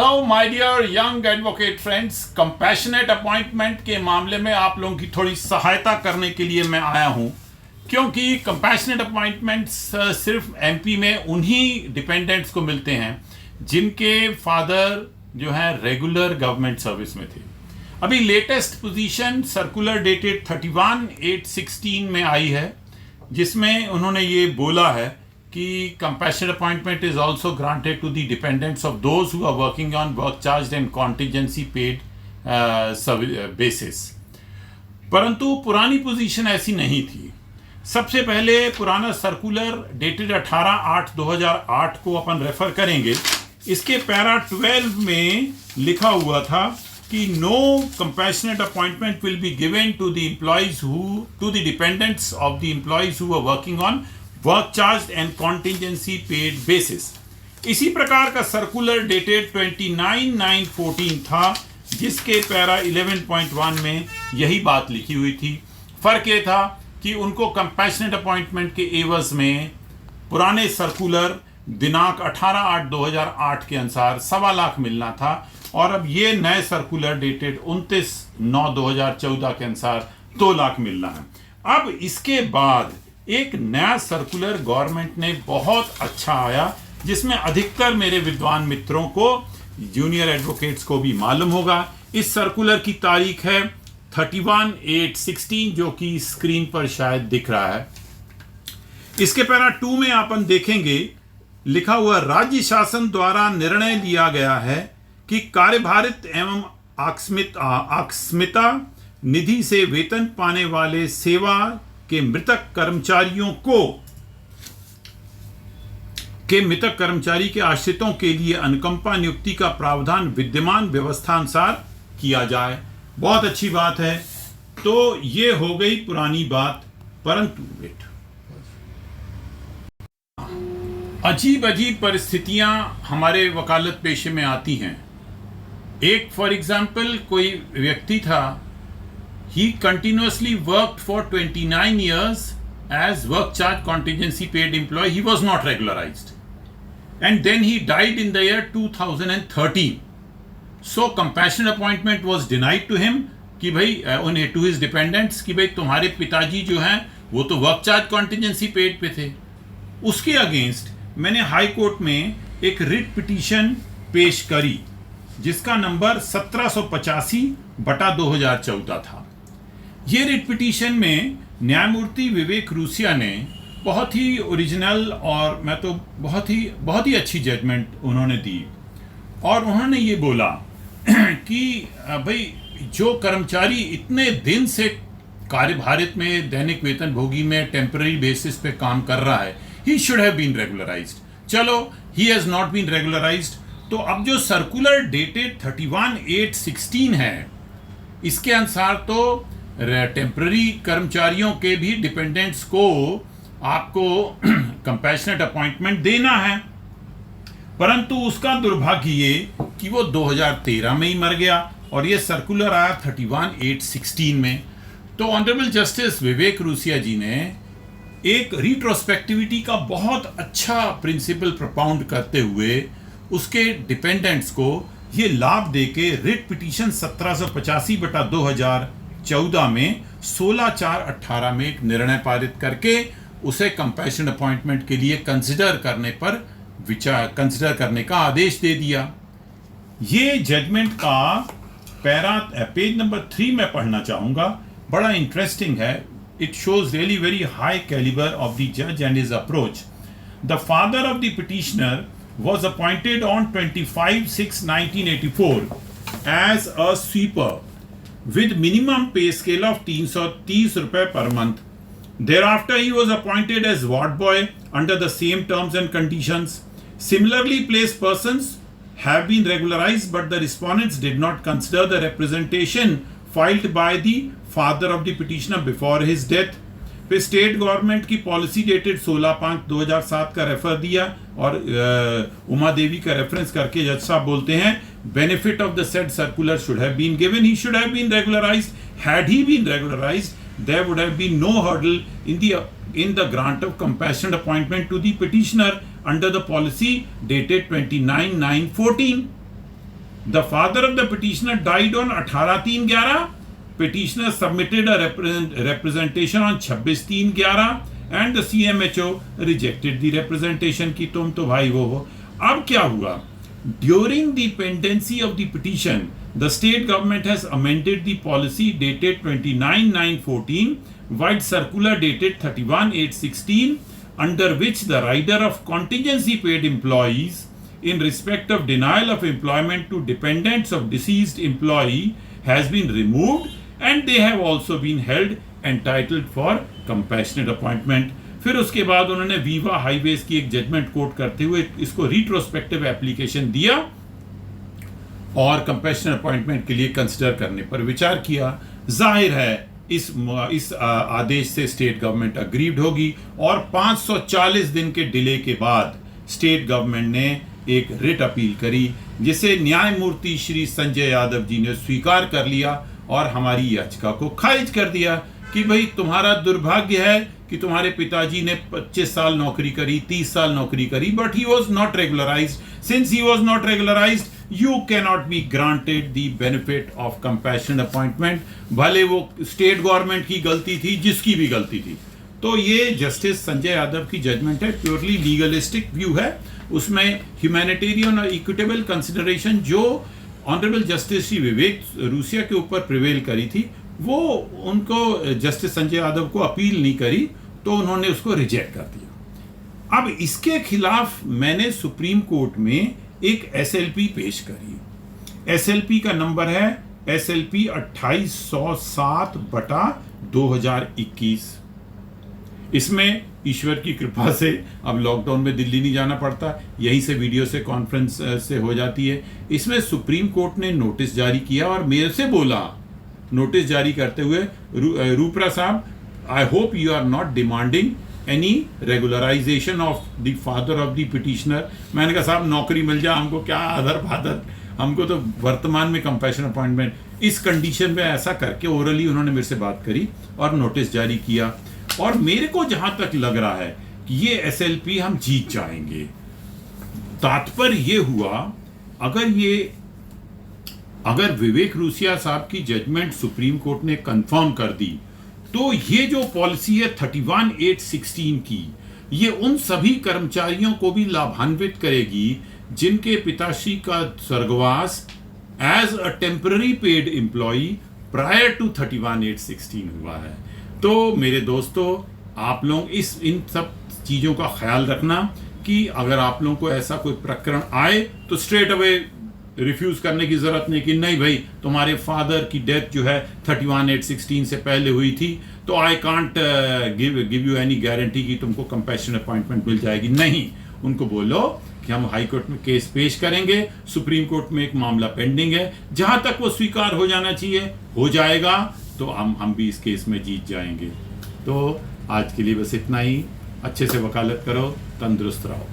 Hello my dear young advocate friends, compassionate appointment के मामले में आप लोगों की थोड़ी सहायता करने के लिए मैं आया हूं, क्योंकि कंपैशनेट अपॉइंटमेंट्स सिर्फ एमपी में उन्हीं डिपेंडेंट्स को मिलते हैं जिनके फादर जो है रेगुलर गवर्नमेंट सर्विस में थे। अभी लेटेस्ट पोजीशन सर्कुलर डेटेड 31/8/16 में आई है, जिसमें उन्होंने ये बोला है कि compassionate appointment is also granted to the dependents of those who are working on work charged and contingency paid basis। परंतु पुरानी पोजीशन ऐसी नहीं थी। सबसे पहले पुराना सर्कुलर डेटेड 18/8/2008 को अपन रेफर करेंगे। इसके पैरा 12 में लिखा हुआ था कि no compassionate appointment will be given to the employees to the dependents of the employees who are working on work charge and contingency paid basis. इसी प्रकार का सर्कुलर डेटेड 29/9/14 था, जिसके पैरा 11.1 में यही बात लिखी हुई थी। फर्क ये था कि उनको कंपैशनेट अपॉइंटमेंट के एवज में पुराने सर्कुलर दिनांक 18/8/2008 के अनुसार 1.25 लाख मिलना था, और अब ये नए सर्कुलर डेटेड 29/9/2014 के अनुसार 2 लाख मिलना है। अब इसके बाद एक नया सर्कुलर गवर्नमेंट ने बहुत अच्छा आया, जिसमें अधिकतर मेरे विद्वान मित्रों को, जूनियर एडवोकेट्स को भी मालूम होगा। इस सर्कुलर की तारीख है 31/8/16, जो कि स्क्रीन पर शायद दिख रहा है। इसके पैरा 2 में अपन देखेंगे लिखा हुआ, राज्य शासन द्वारा निर्णय लिया गया है कि कार्यभारित एवं आकस्मिकता निधि से वेतन पाने वाले सेवा के मृतक कर्मचारी के आश्रितों के लिए अनुकंपा नियुक्ति का प्रावधान विद्यमान व्यवस्था अनुसार किया जाए। बहुत अच्छी बात है। तो ये हो गई पुरानी बात, परंतु अजीब अजीब परिस्थितियां हमारे वकालत पेशे में आती हैं। एक फॉर एग्जाम्पल कोई व्यक्ति था, he continuously worked for 29 years as work charge contingency paid employee. He was not regularized, and then he died in the year 2013. So compassionate appointment was denied to him कि भाई उन्हें, to his dependents, कि भाई तुम्हारे पिताजी जो हैं वो तो वर्क चार्ज कॉन्टिजेंसी पेड पे थे। उसके अगेंस्ट मैंने हाई कोर्ट में एक रिट पिटीशन पेश करी, जिसका नंबर 1785/2014 था। ये रिट पिटीशन में न्यायमूर्ति विवेक रूसिया ने बहुत ही ओरिजिनल और मैं तो बहुत ही अच्छी जजमेंट उन्होंने दी, और उन्होंने ये बोला कि भाई जो कर्मचारी इतने दिन से कार्यभारित में, दैनिक वेतन भोगी में टेम्पररी बेसिस पे काम कर रहा है, ही शुड हैव बीन रेगुलराइज्ड। चलो, he has not been regularised. तो अब जो सर्कुलर डेटेड 31/8/16 है, इसके अनुसार तो टेम्पररी कर्मचारियों के भी डिपेंडेंट्स को आपको कंपैशनेट अपॉइंटमेंट देना है, परंतु उसका दुर्भाग्य ये कि वो 2013 में ही मर गया और ये सर्कुलर आया 31/8/16 में। तो ऑनरेबल जस्टिस विवेक रूसिया जी ने एक रिट्रोस्पेक्टिविटी का बहुत अच्छा प्रिंसिपल प्रोपाउंड करते हुए उसके डिपेंडेंट्स को ये लाभ देके रिट पिटीशन 1785/2014 में 16/4/18 में एक निर्णय पारित करके उसे कंपैशन अपॉइंटमेंट के लिए कंसिडर करने का आदेश दे दिया। ये जजमेंट का पेज नंबर 3 में पढ़ना चाहूंगा, बड़ा इंटरेस्टिंग है। It shows really very high calibre of the जज and his approach. The father of the petitioner was appointed on 25/6/1984 as a sweeper with minimum pay scale of 330 rupees per month. Thereafter, he was appointed as ward boy under the same terms and conditions. Similarly placed persons have been regularized, but the respondents did not consider the representation filed by the father of the petitioner before his death. फिर state government की policy dated 16/5/2007 का refer दिया, और उमा देवी का reference करके जज साहब बोलते हैं, benefit of the said circular should have been given, he should have been regularised. Had he been regularised, there would have been no hurdle in the grant of compassionate appointment to the petitioner under the policy dated 29/9/14. The father of the petitioner died on 18/3/11. Petitioner submitted a representation on 26/3/11 and the CMHO rejected the representation कि तुम तो भाई वो हो. अब क्या हुआ? During the pendency of the petition, the state government has amended the policy dated 29/9/14 with circular dated 31/8/16 under which the rider of contingency paid employees in respect of denial of employment to dependents of deceased employee has been removed and they have also been held entitled for compassionate appointment. फिर उसके बाद उन्होंने Viva highways की एक judgement coat करते हुए इसको retrospective application दिया और कंपैशनेट अपॉइंटमेंट के लिए कंसिडर करने पर विचार किया. जाहिर है इस आदेश से स्टेट गवर्नमेंट अग्रीड होगी और 540 दिन के डिले के बाद स्टेट गवर्नमेंट ने एक रिट अपील करी जिसे न्यायमूर्ति श्री संजय यादव जी ने स्वीकार कर लिया और हमारी याचिका को खारिज कर दिया कि भाई तुम्हारा दुर्भाग्य है कि तुम्हारे पिताजी ने 25 साल नौकरी करी, 30 साल नौकरी करी, but he was not regularised. Since he was not regularised you can not be granted the benefit of compassionate appointment. भले वो स्टेट गवर्नमेंट की गलती थी, जिसकी भी गलती थी. तो ये जस्टिस संजय यादव की जजमेंट है, प्योरली लीगलिस्टिक व्यू है. उसमें ह्यूमैनिटेरियन और इक्विटेबल कंसिडरेशन जो honourable justice Shri Vivek Russia के ऊपर प्रिवेल करी थी वो उनको जस्टिस संजय यादव को अपील नहीं करी तो उन्होंने उसको रिजेक्ट कर दिया. अब इसके खिलाफ मैंने सुप्रीम कोर्ट में एक एसएलपी पेश करी. एसएलपी का नंबर है एसएलपी 2807/2021. इसमें ईश्वर की कृपा से अब लॉकडाउन में दिल्ली नहीं जाना पड़ता, यहीं से वीडियो से कॉन्फ्रेंस से हो जाती है. इसमें सुप्रीम कोर्ट ने नोटिस जारी किया और मेरे से बोला नोटिस जारी करते हुए, रूपरा साहब, I hope you are not demanding any regularisation of the father of the petitioner. मैंने कहा साहब नौकरी मिल जाए हमको क्या आदर फादर, हमको तो वर्तमान में कंपैशन अपॉइंटमेंट. इस कंडीशन में ऐसा करके ओरली उन्होंने मेरे से बात करी और नोटिस जारी किया और मेरे को जहां तक लग रहा है कि ये एसएलपी हम जीत जाएंगे. तात्पर्य ये हुआ अगर विवेक रूसिया साहब की जजमेंट सुप्रीम कोर्ट ने कंफर्म कर दी तो ये जो पॉलिसी है 31/8/16 की, ये उन सभी कर्मचारियों को भी लाभान्वित करेगी जिनके पिताश्री का स्वर्गवास as a temporary paid employee prior to 31/8/16 हुआ है. तो मेरे दोस्तों, आप लोग इन सब चीज़ों का ख्याल रखना कि अगर आप लोगों को ऐसा कोई प्रकरण आए तो स्ट्रेट अवे रिफ्यूज करने की जरूरत नहीं कि नहीं भाई तुम्हारे फादर की डेथ जो है 31/8/16 से पहले हुई थी तो I can't give you any guarantee कि तुमको कंपैशनेट अपॉइंटमेंट मिल जाएगी. नहीं, उनको बोलो कि हम हाई कोर्ट में केस पेश करेंगे, सुप्रीम कोर्ट में एक मामला पेंडिंग है, जहां तक वो स्वीकार हो जाना चाहिए हो जाएगा तो हम भी इस केस में जीत जाएंगे. तो आज के लिए बस इतना ही. अच्छे से वकालत करो, तंदुरुस्त रहो.